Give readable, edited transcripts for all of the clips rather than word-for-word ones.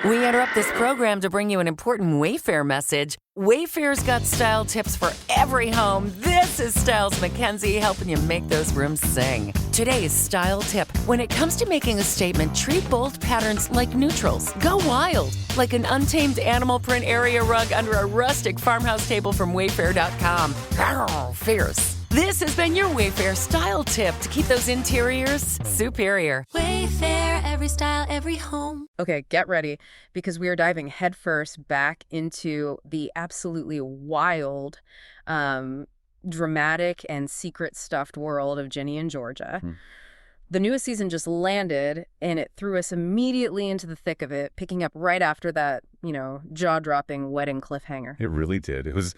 We interrupt this program to bring you an important Wayfair message. Wayfair's got style tips for every home. This is Styles McKenzie helping you make those rooms sing. Today's style tip. When it comes to making a statement, treat bold patterns like neutrals. Go wild, like an untamed animal print area rug under a rustic farmhouse table from Wayfair.com. Arr, fierce. This has been your Wayfair style tip to keep those interiors superior. Wayfair, every style, every home. Okay, get ready, because we are diving headfirst back into the absolutely wild, dramatic and secret stuffed world of Ginny and Georgia. The newest season just landed, and it threw us immediately into the thick of it, picking up right after that, jaw-dropping wedding cliffhanger. It really did. It was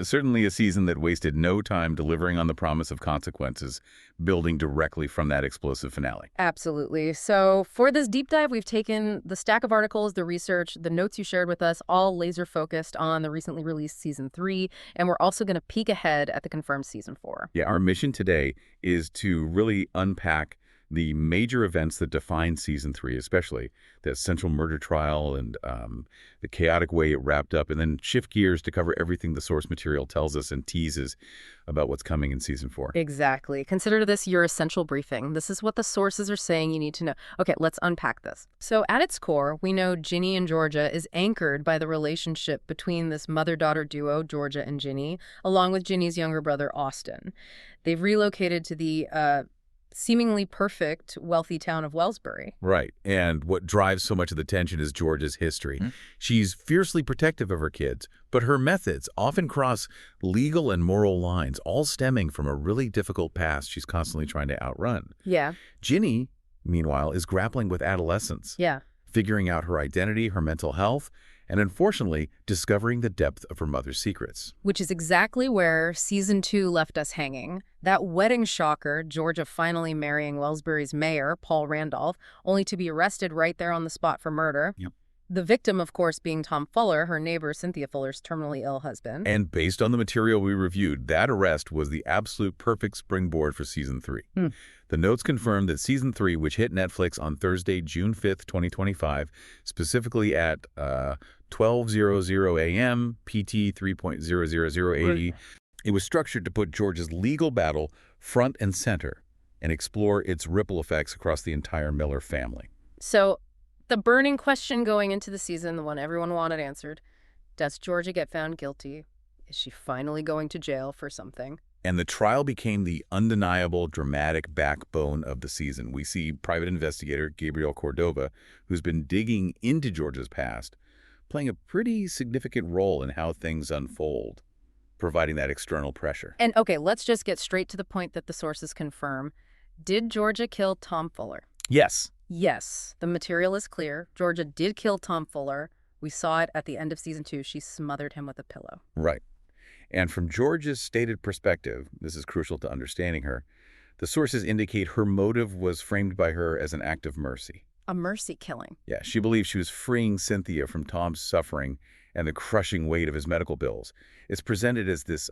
certainly a season that wasted no time delivering on the promise of consequences, building directly from that explosive finale. Absolutely. So for this deep dive, we've taken the stack of articles, the research, the notes you shared with us, all laser-focused on the recently released Season 3, and we're also going to peek ahead at the confirmed Season 4. Yeah, our mission today is to really unpack the major events that define Season 3, especially that central murder trial and the chaotic way it wrapped up, and then shift gears to cover everything the source material tells us and teases about what's coming in Season 4. Exactly. Consider this your essential briefing. This is what the sources are saying you need to know. Okay, let's unpack this. So at its core, we know Ginny and Georgia is anchored by the relationship between this mother-daughter duo, Georgia and Ginny, along with Ginny's younger brother, Austin. They've relocated to the seemingly perfect, wealthy town of Wellsbury. Right. And what drives so much of the tension is Georgia's history. She's fiercely protective of her kids, but her methods often cross legal and moral lines, all stemming from a really difficult past she's constantly trying to outrun. Yeah. Ginny, meanwhile, is grappling with adolescence. Yeah. Figuring out her identity, her mental health, and unfortunately, discovering the depth of her mother's secrets. Which is exactly where Season 2 left us hanging. That wedding shocker, Georgia finally marrying Wellsbury's mayor, Paul Randolph, only to be arrested right there on the spot for murder. Yep. The victim, of course, being Tom Fuller, her neighbor Cynthia Fuller's terminally ill husband. And based on the material we reviewed, that arrest was the absolute perfect springboard for Season 3. The notes confirm that Season 3, which hit Netflix on Thursday, June 5th, 2025, specifically at 12:00 a.m. PT 3.00080, it was structured to put Georgia's legal battle front and center and explore its ripple effects across the entire Miller family. So, the burning question going into the season, the one everyone wanted answered, does Georgia get found guilty? Is she finally going to jail for something? And the trial became the undeniable, dramatic backbone of the season. We see private investigator Gabriel Cordova, who's been digging into Georgia's past, playing a pretty significant role in how things unfold, providing that external pressure. And okay, let's just get straight to the point that the sources confirm. Did Georgia kill Tom Fuller? Yes. Yes, the material is clear. Georgia did kill Tom Fuller. We saw it at the end of Season 2. She smothered him with a pillow. Right. And from Georgia's stated perspective, this is crucial to understanding her, the sources indicate her motive was framed by her as an act of mercy. A mercy killing. Yeah, she believed she was freeing Cynthia from Tom's suffering and the crushing weight of his medical bills. It's presented as this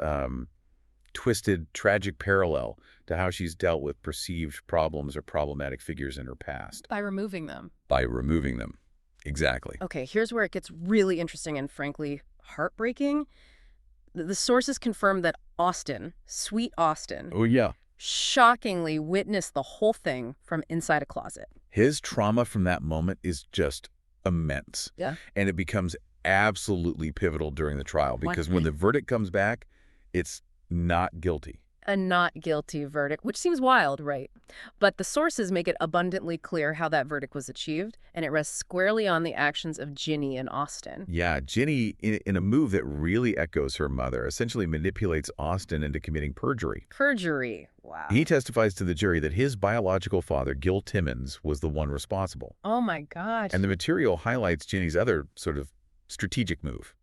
twisted, tragic parallel to how she's dealt with perceived problems or problematic figures in her past. By removing them. By removing them. Exactly. Okay, here's where it gets really interesting and frankly heartbreaking. The sources confirm that Austin, sweet Austin, Oh, yeah. shockingly witnessed the whole thing from inside a closet. His trauma from that moment is just immense. Yeah. And it becomes absolutely pivotal during the trial because when the verdict comes back, it's not guilty. A not guilty verdict, which seems wild, right? But the sources make it abundantly clear how that verdict was achieved, and it rests squarely on the actions of Ginny and Austin. Yeah, Ginny, in a move that really echoes her mother, essentially manipulates Austin into committing perjury. Perjury. Wow. He testifies to the jury that his biological father, Gil Timmons, was the one responsible. Oh, my God. And the material highlights Ginny's other sort of strategic move.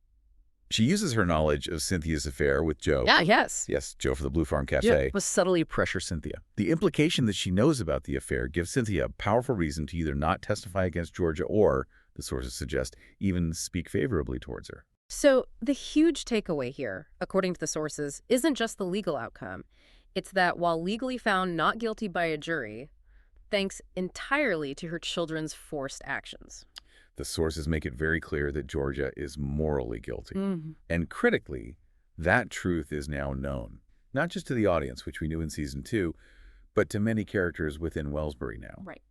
She uses her knowledge of Cynthia's affair with Joe. Yeah, yes. Yes, Joe for the Blue Farm Cafe. Yeah. Subtly pressure Cynthia. The implication that she knows about the affair gives Cynthia a powerful reason to either not testify against Georgia or, the sources suggest, even speak favorably towards her. So the huge takeaway here, according to the sources, isn't just the legal outcome. It's that while legally found not guilty by a jury, thanks entirely to her children's forced actions. The sources make it very clear that Georgia is morally guilty. Mm-hmm. And critically, that truth is now known, not just to the audience, which we knew in Season 2, but to many characters within Wellsbury now. Right.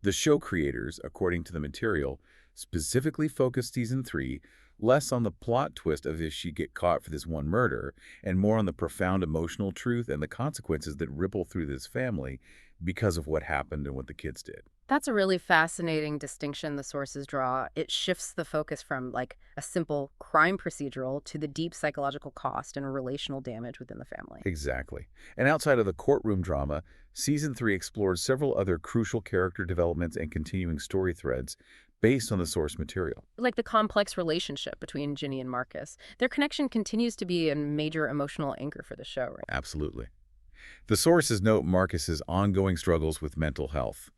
The show creators, according to the material, specifically focused Season 3 less on the plot twist of if she get caught for this one murder, and more on the profound emotional truth and the consequences that ripple through this family because of what happened and what the kids did. That's a really fascinating distinction the sources draw. It shifts the focus from like a simple crime procedural to the deep psychological cost and relational damage within the family. Exactly. And outside of the courtroom drama, Season 3 explores several other crucial character developments and continuing story threads based on the source material. Like the complex relationship between Ginny and Marcus. Their connection continues to be a major emotional anchor for the show, right? Absolutely. The sources note Marcus's ongoing struggles with mental health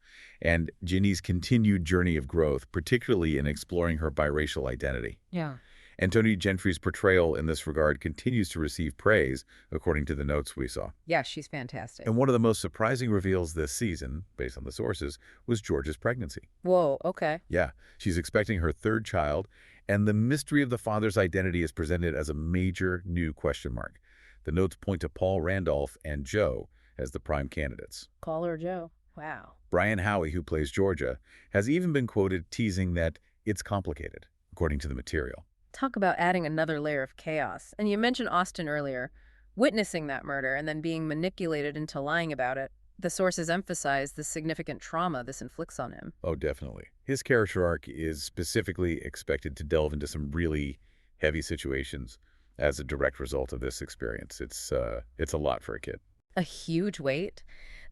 and Ginny's continued journey of growth, particularly in exploring her biracial identity. Yeah. Anthony Gentry's portrayal in this regard continues to receive praise, according to the notes we saw. Yeah, she's fantastic. And one of the most surprising reveals this season, based on the sources, was Georgia's pregnancy. Whoa, okay. Yeah, she's expecting her third child, and the mystery of the father's identity is presented as a major new question mark. The notes point to Paul Randolph and Joe as the prime candidates. Call her Joe. Wow. Brian Howie, who plays Georgia, has even been quoted teasing that it's complicated, according to the material. Talk about adding another layer of chaos. And you mentioned Austin earlier, witnessing that murder and then being manipulated into lying about it. The sources emphasize the significant trauma this inflicts on him. Oh, definitely. His character arc is specifically expected to delve into some really heavy situations as a direct result of this experience. It's a lot for a kid. A huge weight.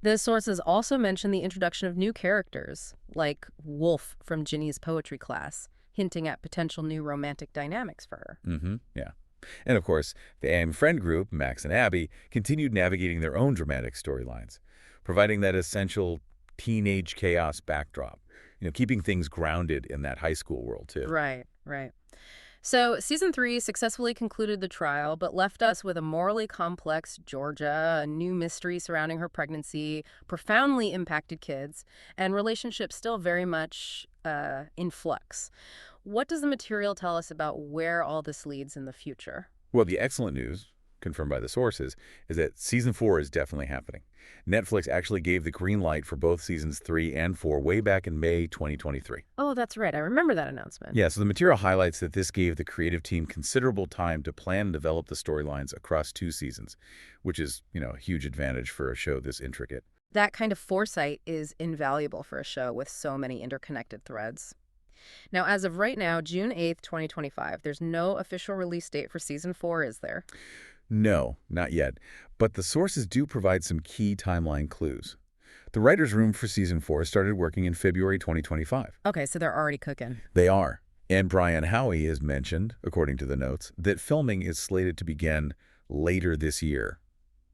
The sources also mention the introduction of new characters, like Wolf from Ginny's poetry class, hinting at potential new romantic dynamics for her. Yeah. And of course, the AM friend group, Max and Abby, continued navigating their own dramatic storylines, providing that essential teenage chaos backdrop, keeping things grounded in that high school world, too. Right, right. So Season 3 successfully concluded the trial, but left us with a morally complex Georgia, a new mystery surrounding her pregnancy, profoundly impacted kids, and relationships still very much in flux. What does the material tell us about where all this leads in the future? Well, the excellent news, confirmed by the sources, is that Season 4 is definitely happening. Netflix actually gave the green light for both Seasons 3 and 4 way back in May 2023. Oh, that's right. I remember that announcement. Yeah, so the material highlights that this gave the creative team considerable time to plan and develop the storylines across 2 seasons, which is, a huge advantage for a show this intricate. That kind of foresight is invaluable for a show with so many interconnected threads. Now, as of right now, June 8th, 2025, there's no official release date for Season 4, is there? No, not yet. But the sources do provide some key timeline clues. The writer's room for Season 4 started working in February 2025. Okay, so they're already cooking. They are. And Brian Howie has mentioned, according to the notes, that filming is slated to begin later this year,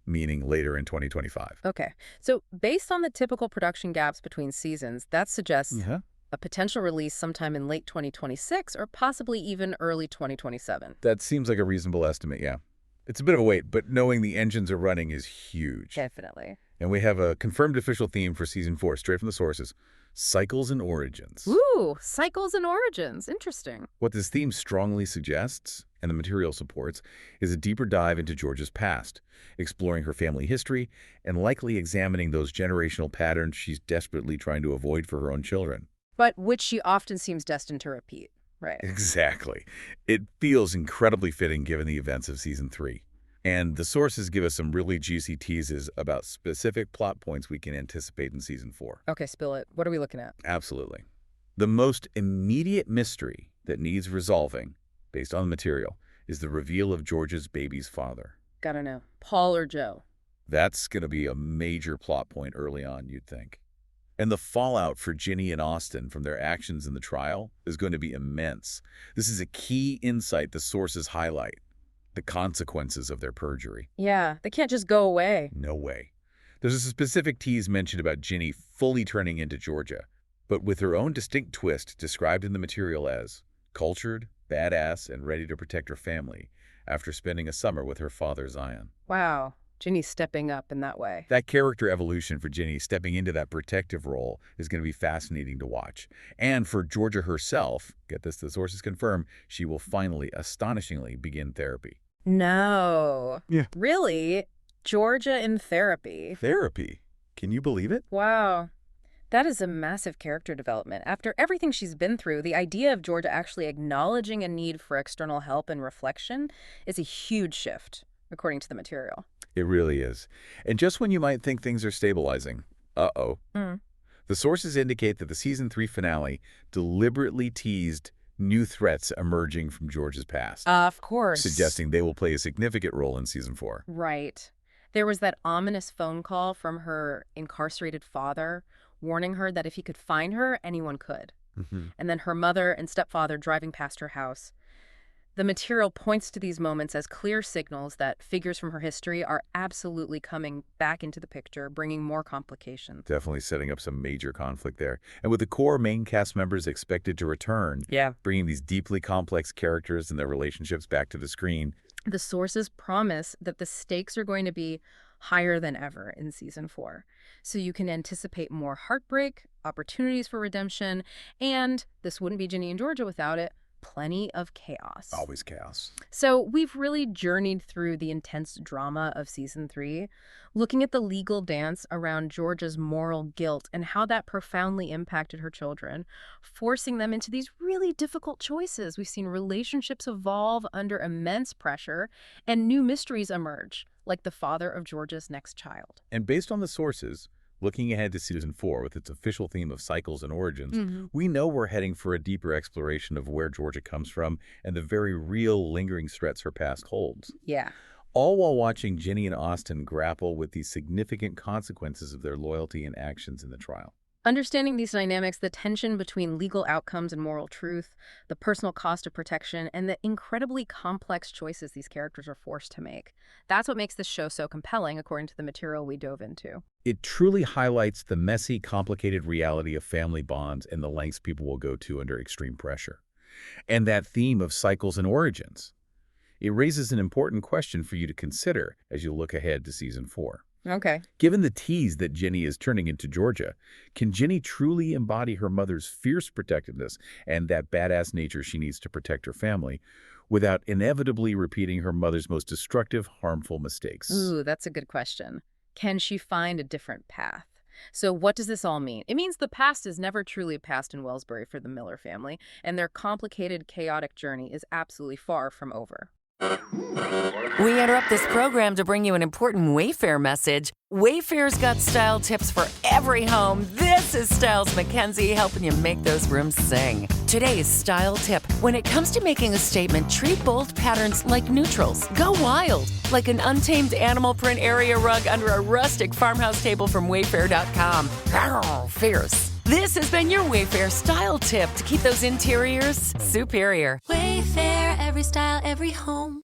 meaning later in 2025. Okay, so based on the typical production gaps between seasons, that suggests a potential release sometime in late 2026 or possibly even early 2027. That seems like a reasonable estimate, yeah. It's a bit of a wait, but knowing the engines are running is huge. Definitely. And we have a confirmed official theme for Season 4, straight from the sources: Cycles and Origins. Ooh, Cycles and Origins. Interesting. What this theme strongly suggests, and the material supports, is a deeper dive into Georgia's past, exploring her family history, and likely examining those generational patterns she's desperately trying to avoid for her own children. But which she often seems destined to repeat. Right. Exactly. It feels incredibly fitting given the events of Season 3. And the sources give us some really juicy teases about specific plot points we can anticipate in Season 4. Okay, spill it. What are we looking at? Absolutely. The most immediate mystery that needs resolving, based on the material, is the reveal of Georgia's baby's father. Gotta know. Paul or Joe? That's going to be a major plot point early on, you'd think. And the fallout for Ginny and Austin from their actions in the trial is going to be immense. This is a key insight the sources highlight: the consequences of their perjury. Yeah, they can't just go away. No way. There's a specific tease mentioned about Ginny fully turning into Georgia, but with her own distinct twist described in the material as cultured, badass, and ready to protect her family after spending a summer with her father, Zion. Wow. Ginny's stepping up in that way. That character evolution for Ginny stepping into that protective role is going to be fascinating to watch. And for Georgia herself, get this, the sources confirm, she will finally, astonishingly, begin therapy. No. Yeah. Really? Georgia in therapy? Therapy? Can you believe it? Wow. That is a massive character development. After everything she's been through, the idea of Georgia actually acknowledging a need for external help and reflection is a huge shift, according to the material. It really is. And just when you might think things are stabilizing, uh-oh. The sources indicate that the Season 3 finale deliberately teased new threats emerging from Georgia's past. Of course. Suggesting they will play a significant role in Season 4. Right. There was that ominous phone call from her incarcerated father, warning her that if he could find her, anyone could. And then her mother and stepfather driving past her house. The material points to these moments as clear signals that figures from her history are absolutely coming back into the picture, bringing more complications. Definitely setting up some major conflict there. And with the core main cast members expected to return, bringing these deeply complex characters and their relationships back to the screen. The sources promise that the stakes are going to be higher than ever in Season 4. So you can anticipate more heartbreak, opportunities for redemption, and this wouldn't be Ginny and Georgia without it, plenty of chaos. Always chaos. So we've really journeyed through the intense drama of Season 3, looking at the legal dance around Georgia's moral guilt and how that profoundly impacted her children, forcing them into these really difficult choices. We've seen relationships evolve under immense pressure and new mysteries emerge, like the father of Georgia's next child. And based on the sources, looking ahead to Season 4 with its official theme of cycles and origins, we know we're heading for a deeper exploration of where Georgia comes from and the very real lingering threats her past holds. Yeah. All while watching Ginny and Austin grapple with the significant consequences of their loyalty and actions in the trial. Understanding these dynamics, the tension between legal outcomes and moral truth, the personal cost of protection, and the incredibly complex choices these characters are forced to make. That's what makes this show so compelling, according to the material we dove into. It truly highlights the messy, complicated reality of family bonds and the lengths people will go to under extreme pressure. And that theme of cycles and origins. It raises an important question for you to consider as you look ahead to Season 4. Okay. Given the tease that Ginny is turning into Georgia, can Ginny truly embody her mother's fierce protectiveness and that badass nature she needs to protect her family without inevitably repeating her mother's most destructive, harmful mistakes? Ooh, that's a good question. Can she find a different path? So what does this all mean? It means the past is never truly past in Wellsbury for the Miller family, and their complicated, chaotic journey is absolutely far from over. We interrupt this program to bring you an important Wayfair message. Wayfair's got style tips for every home. This is Styles McKenzie helping you make those rooms sing. Today's style tip. When it comes to making a statement, treat bold patterns like neutrals. Go wild, like an untamed animal print area rug under a rustic farmhouse table from Wayfair.com. Arr, fierce. This has been your Wayfair style tip to keep those interiors superior. Wayfair, every style, every home.